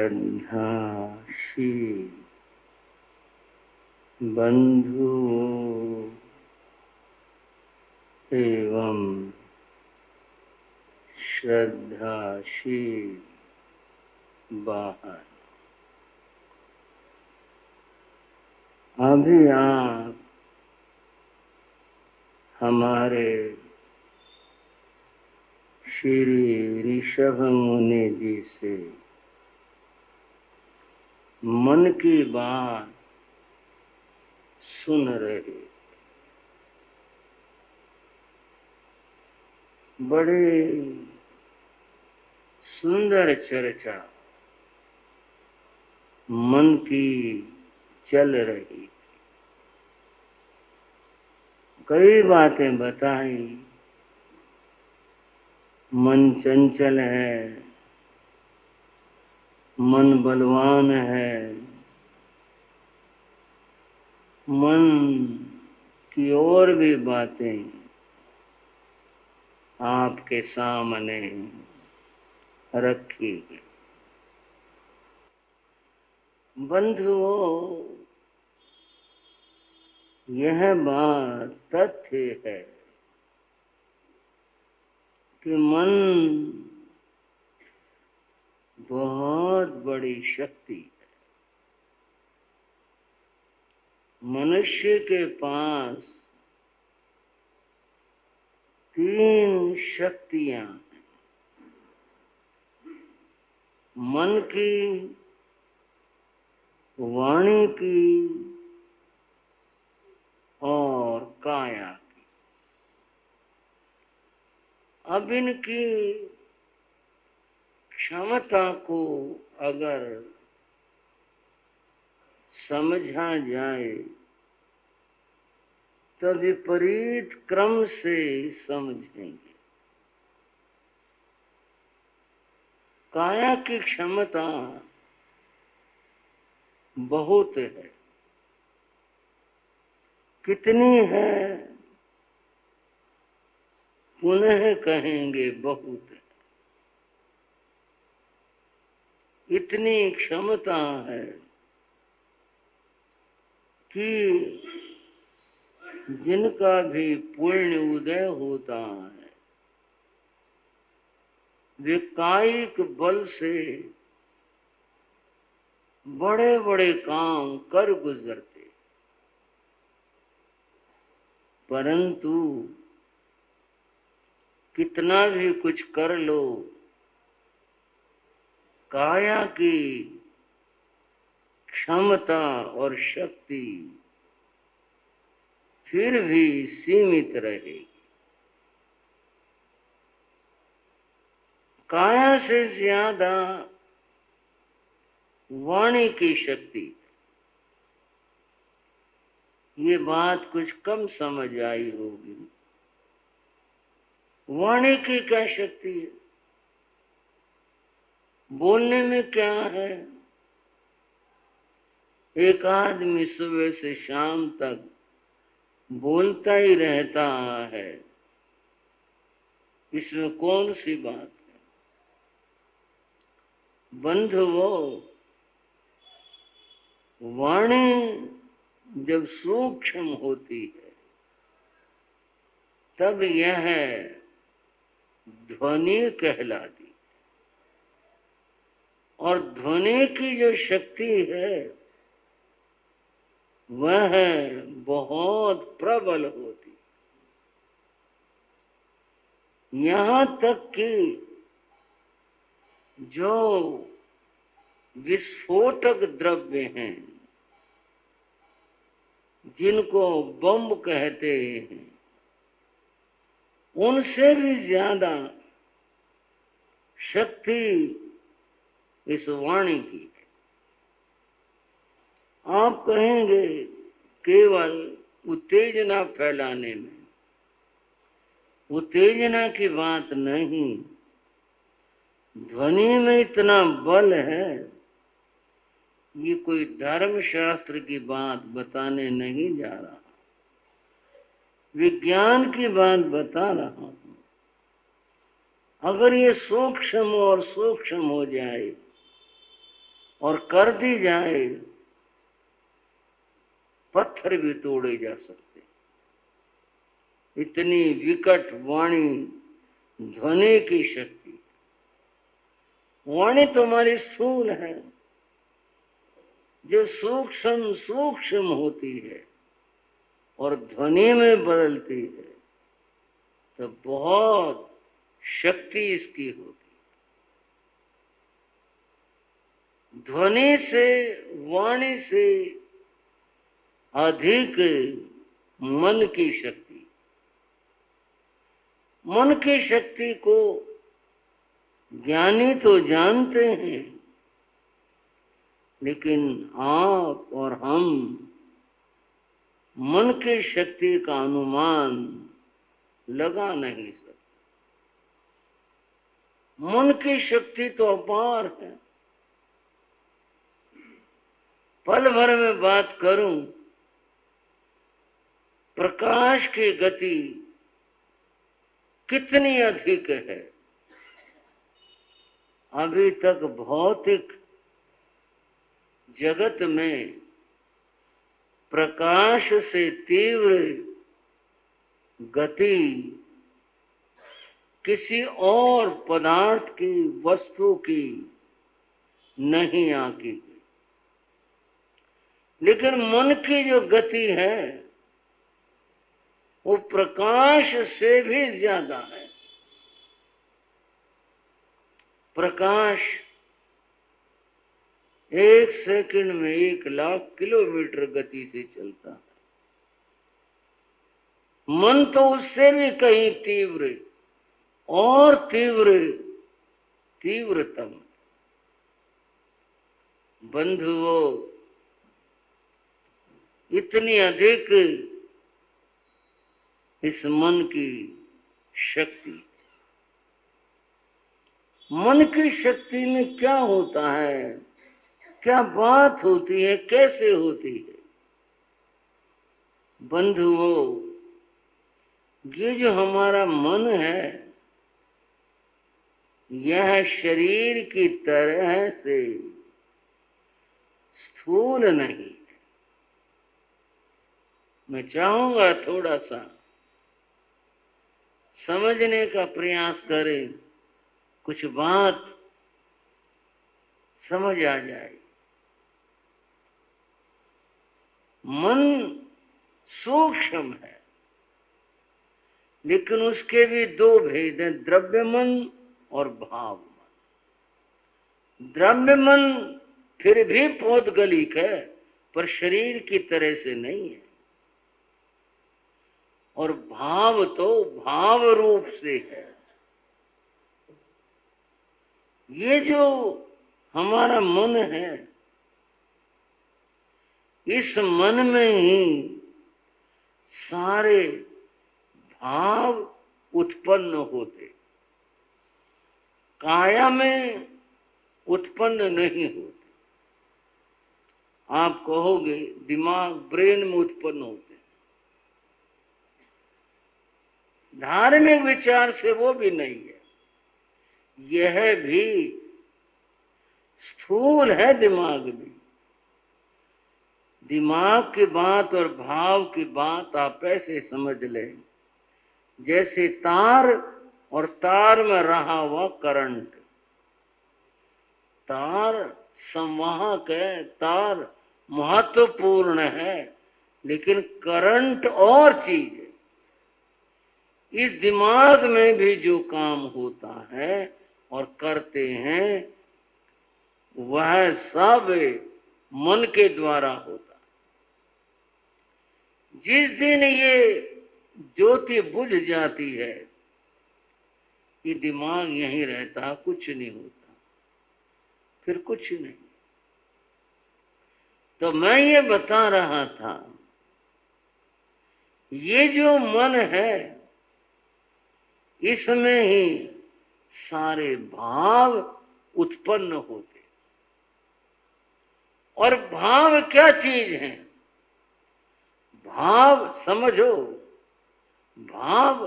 श्रद्धाशील बंधु एवं श्रद्धाशील बाहर, अभी आप हमारे श्री ऋषभ मुनि जी से मन की बात सुन रहे। बड़े सुंदर चर्चा मन की चल रही। कई बातें बताई। मन चंचल है, मन बलवान है, मन की और भी बातें आपके सामने रखी है। बंधुओं, यह बात तथ्य है कि मन बहुत बड़ी शक्ति है। मनुष्य के पास 3 शक्तियां हैं। मन की, वाणी की और काया की। अब इनकी क्षमता को अगर समझा जाए तो विपरीत क्रम से समझेंगे। काया की क्षमता बहुत है। कितनी है? पुनः कहेंगे बहुत है। इतनी क्षमता है कि जिनका भी पुण्य उदय होता है वे कायिक बल से बड़े बड़े काम कर गुजरते, परंतु कितना भी कुछ कर लो, काया की क्षमता और शक्ति फिर भी सीमित रहेगी। काया से ज्यादा वाणी की शक्ति। ये बात कुछ कम समझ आई होगी। वाणी की क्या शक्ति है? बोलने में क्या है? एक आदमी सुबह से शाम तक बोलता ही रहता है, इसमें कौन सी बात है? बंधुओं, वाणी जब सूक्ष्म होती है तब यह ध्वनि कहलाती। और ध्वनि की जो शक्ति है वह बहुत प्रबल होती। यहां तक कि जो विस्फोटक द्रव्य हैं, जिनको बम कहते हैं, उनसे भी ज्यादा शक्ति इस वाणी की है। आप कहेंगे केवल उत्तेजना फैलाने में। उत्तेजना की बात नहीं, ध्वनि में इतना बल है। ये कोई धर्मशास्त्र की बात बताने नहीं जा रहा, विज्ञान की बात बता रहा हूं। अगर ये सूक्ष्म और सूक्ष्म हो जाए और कर दी जाए, पत्थर भी तोड़े जा सकते। इतनी विकट वाणी, ध्वनि की शक्ति। वाणी तुम्हारी स्थूल है, जो सूक्ष्म सूक्ष्म होती है और ध्वनि में बदलती है, तो बहुत शक्ति इसकी होती। ध्वनि से, वाणी से अधिक मन की शक्ति। मन की शक्ति को ज्ञानी तो जानते हैं, लेकिन आप और हम मन की शक्ति का अनुमान लगा नहीं सकते। मन की शक्ति तो अपार है। पल भर में बात करूं, प्रकाश की गति कितनी अधिक है। अभी तक भौतिक जगत में प्रकाश से तीव्र गति किसी और पदार्थ की, वस्तु की नहीं आकी गई। लेकिन मन की जो गति है वो प्रकाश से भी ज्यादा है। प्रकाश 1 सेकंड में 1,00,000 किलोमीटर गति से चलता है। मन तो उससे भी कहीं तीव्र और तीव्रतम। बंधुओं, इतनी अधिक इस मन की शक्ति। मन की शक्ति में क्या होता है, क्या बात होती है, कैसे होती है? बंधुओं, ये जो हमारा मन है, यह शरीर की तरह से स्थूल नहीं। मैं चाहूंगा थोड़ा सा समझने का प्रयास करें, कुछ बात समझ आ जाए। मन सूक्ष्म है, लेकिन उसके भी 2 भेद हैं, द्रव्य मन और भाव मन। द्रव्य मन फिर भी पौद्गलिक है, पर शरीर की तरह से नहीं है। और भाव तो भाव रूप से है। ये जो हमारा मन है, इस मन में ही सारे भाव उत्पन्न होते, काया में उत्पन्न नहीं होते। आप कहोगे दिमाग, ब्रेन में उत्पन्न होते। धार्मिक विचार से वो भी नहीं है। यह भी स्थूल है, दिमाग भी। दिमाग की बात और भाव की बात आप ऐसे समझ लें, जैसे तार और तार में रहा हुआ करंट। तार संवाहक है, तार महत्वपूर्ण है, लेकिन करंट और चीज है। इस दिमाग में भी जो काम होता है और करते हैं, वह सब मन के द्वारा होता है। जिस दिन ये ज्योति बुझ जाती है, ये दिमाग यहीं रहता, कुछ नहीं होता, फिर कुछ नहीं। तो मैं ये बता रहा था, ये जो मन है, इसमें ही सारे भाव उत्पन्न होते। और भाव क्या चीज है? भाव समझो, भाव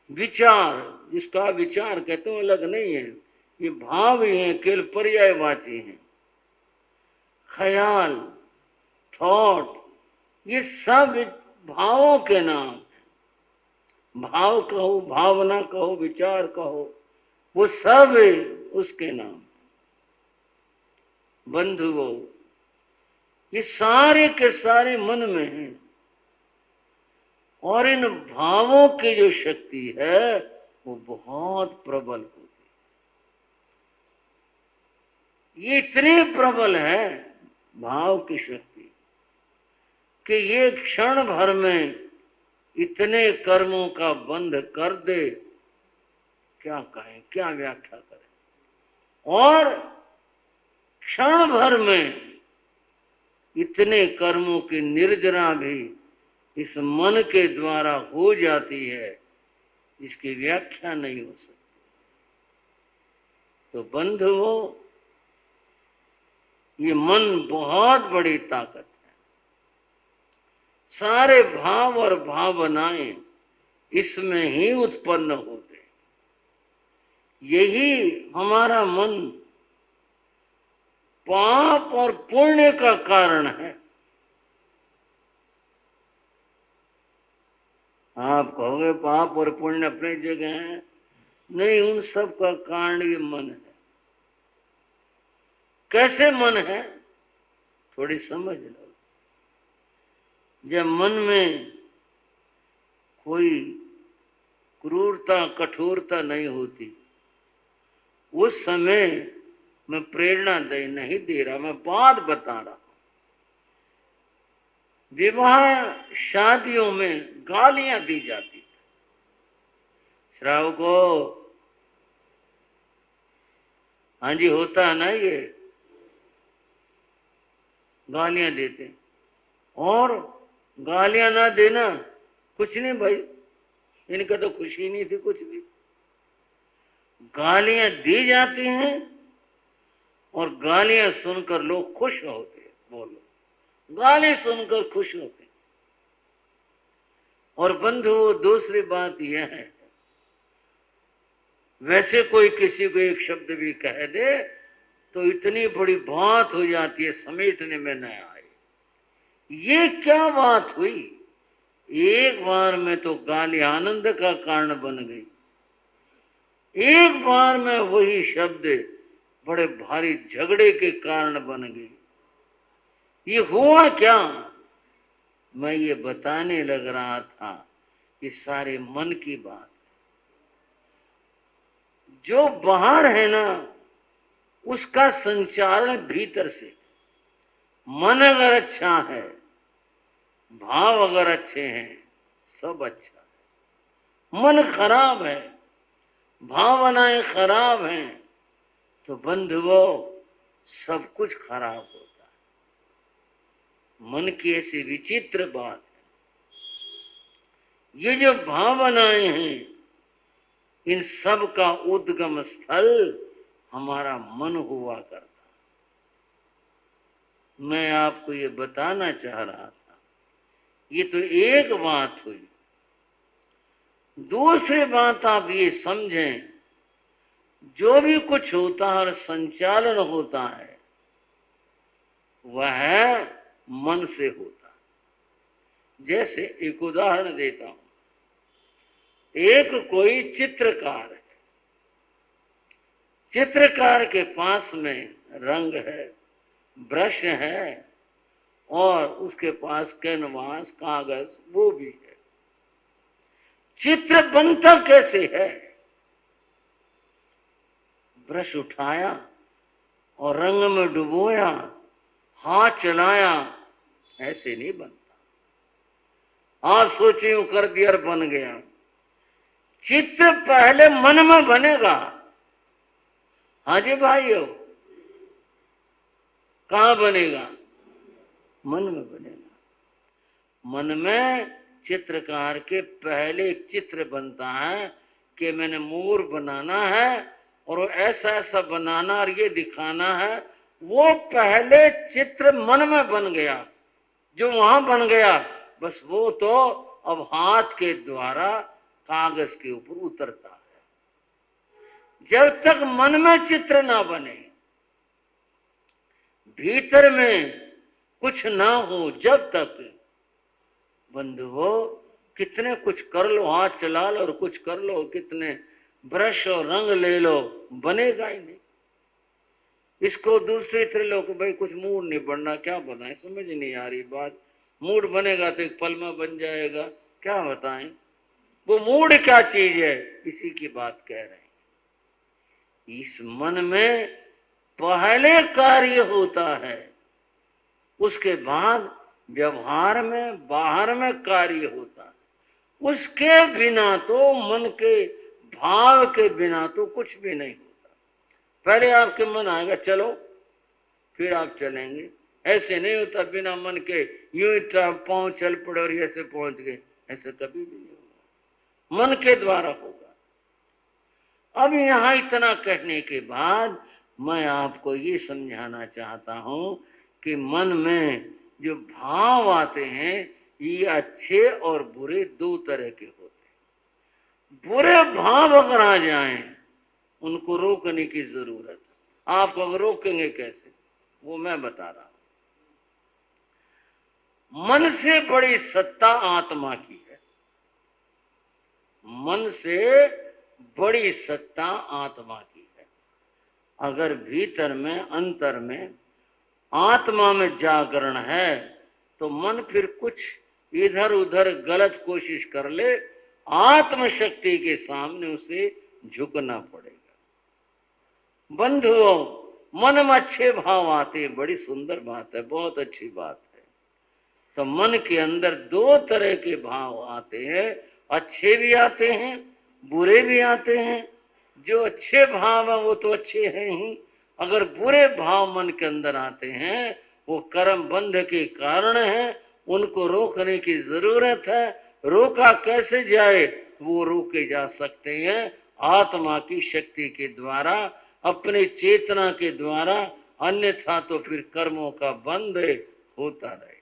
विचार, जिसका विचार कहते हो अलग नहीं है। ये भाव ही है, केवल पर्यायवाची हैं। ख्याल, थॉट, ये सब भावों के नाम हैं। भाव कहो, भावना कहो, विचार कहो, वो सब उसके नाम। बंधुओं, ये सारे के सारे मन में हैं और इन भावों की जो शक्ति है वो बहुत प्रबल होती है। ये इतनी प्रबल है भाव की शक्ति कि ये क्षण भर में इतने कर्मों का बंध कर दे, क्या कहें, क्या व्याख्या करें। और क्षण भर में इतने कर्मों की निर्जना भी इस मन के द्वारा हो जाती है, इसकी व्याख्या नहीं हो सकती। तो बंधुओं, ये मन बहुत बड़ी ताकत है। सारे भाव और भावनाएं इसमें ही उत्पन्न होते। यही हमारा मन पाप और पुण्य का कारण है। आप कहोगे पाप और पुण्य अपनी जगह है, नहीं, उन सब का कारण ये मन है। कैसे मन है, थोड़ी समझ लो। जब मन में कोई क्रूरता, कठोरता नहीं होती, उस समय मैं प्रेरणा नहीं दे रहा, मैं बात बता रहा। विवाह शादियों में गालियां दी जाती, श्राव को, हाँ जी, होता है ना, ये गालियां देते। और गालियां ना देना कुछ नहीं भाई, इनका तो खुशी नहीं थी कुछ भी। गालियां दी जाती हैं और गालियां सुनकर लोग खुश होते हैं। बोलो, गाली सुनकर खुश होते हैं। और बंधुओं, दूसरी बात यह है, वैसे कोई किसी को एक शब्द भी कह दे तो इतनी बड़ी बात हो जाती है, समेटने में न आए। ये क्या बात हुई, एक बार में तो गाली आनंद का कारण बन गई। एक बार में वही शब्द बड़े भारी झगड़े के कारण बन गई। ये हुआ क्या, मैं ये बताने लग रहा था, ये सारे मन की बात। जो बाहर है ना, उसका संचालन भीतर से। मन अगर अच्छा है, भाव अगर अच्छे हैं, सब अच्छा है। मन खराब है, भावनाएं खराब हैं, तो बंधुओं सब कुछ खराब होता है। मन की ऐसी विचित्र बात है। ये जो भावनाएं हैं, इन सब का उद्गम स्थल हमारा मन हुआ करता। मैं आपको ये बताना चाह रहा था। ये तो एक बात हुई। दूसरी बात आप ये समझें, जो भी कुछ होता है और संचालन होता है, वह मन से होता है। जैसे एक उदाहरण देता हूं। एक कोई चित्रकार है, चित्रकार के पास में रंग है, ब्रश है, और उसके पास कैनवास, कागज, वो भी है। चित्र बनता कैसे है, ब्रश उठाया और रंग में डुबोया, हाथ चलाया, ऐसे नहीं बनता। आज सोचियो कर दिया और बन गया। चित्र पहले मन में बनेगा। हाँ जी भाइयों, कहां बनेगा, मन में बनेगा। मन में चित्रकार के पहले एक चित्र बनता है कि मैंने मोर बनाना है और वो ऐसा ऐसा बनाना और ये दिखाना है। वो पहले चित्र मन में बन गया। जो वहां बन गया, बस वो तो अब हाथ के द्वारा कागज के ऊपर उतरता है। जब तक मन में चित्र ना बने, भीतर में कुछ ना हो जब तक, बंधुओं कितने कुछ कर लो, हाथ चला लो और कुछ कर लो, कितने ब्रश और रंग ले लो, बनेगा ही नहीं। इसको दूसरी त्रिलोक भाई कुछ मूड नहीं बनना, क्या बताएं, समझ नहीं आ रही बात। मूड बनेगा तो एक पल में बन जाएगा, क्या बताएं। वो मूड क्या चीज है, इसी की बात कह रहे हैं। इस मन में पहले कार्य होता है, उसके बाद व्यवहार में बाहर में कार्य होता है। उसके बिना तो, मन के भाव के बिना तो कुछ भी नहीं होता। पहले आपके मन आएगा चलो, फिर आप चलेंगे। ऐसे नहीं होता बिना मन के यूं ही पांव चल पड़े और ऐसे पहुंच गए, ऐसे कभी भी नहीं होगा, मन के द्वारा होगा। अब यहां इतना कहने के बाद मैं आपको ये समझाना चाहता हूं कि मन में जो भाव आते हैं ये अच्छे और बुरे दो तरह के होते हैं। बुरे भाव अगर आ जाएं उनको रोकने की जरूरत है। आप अगर रोकेंगे कैसे, वो मैं बता रहा हूं। मन से बड़ी सत्ता आत्मा की है। मन से बड़ी सत्ता आत्मा की है। अगर भीतर में, अंतर में, आत्मा में जागरण है तो मन फिर कुछ इधर उधर गलत कोशिश कर ले, आत्मशक्ति के सामने उसे झुकना पड़ेगा। बंधुओं, मन में अच्छे भाव आते हैं, बड़ी सुंदर बात है, बहुत अच्छी बात है। तो मन के अंदर दो तरह के भाव आते हैं, अच्छे भी आते हैं, बुरे भी आते हैं। जो अच्छे भाव है वो तो अच्छे हैं ही, अगर बुरे भाव मन के अंदर आते हैं वो कर्म बंध के कारण है, उनको रोकने की जरूरत है। रोका कैसे जाए, वो रोके जा सकते हैं आत्मा की शक्ति के द्वारा, अपने चेतना के द्वारा, अन्यथा तो फिर कर्मों का बंध होता रहे।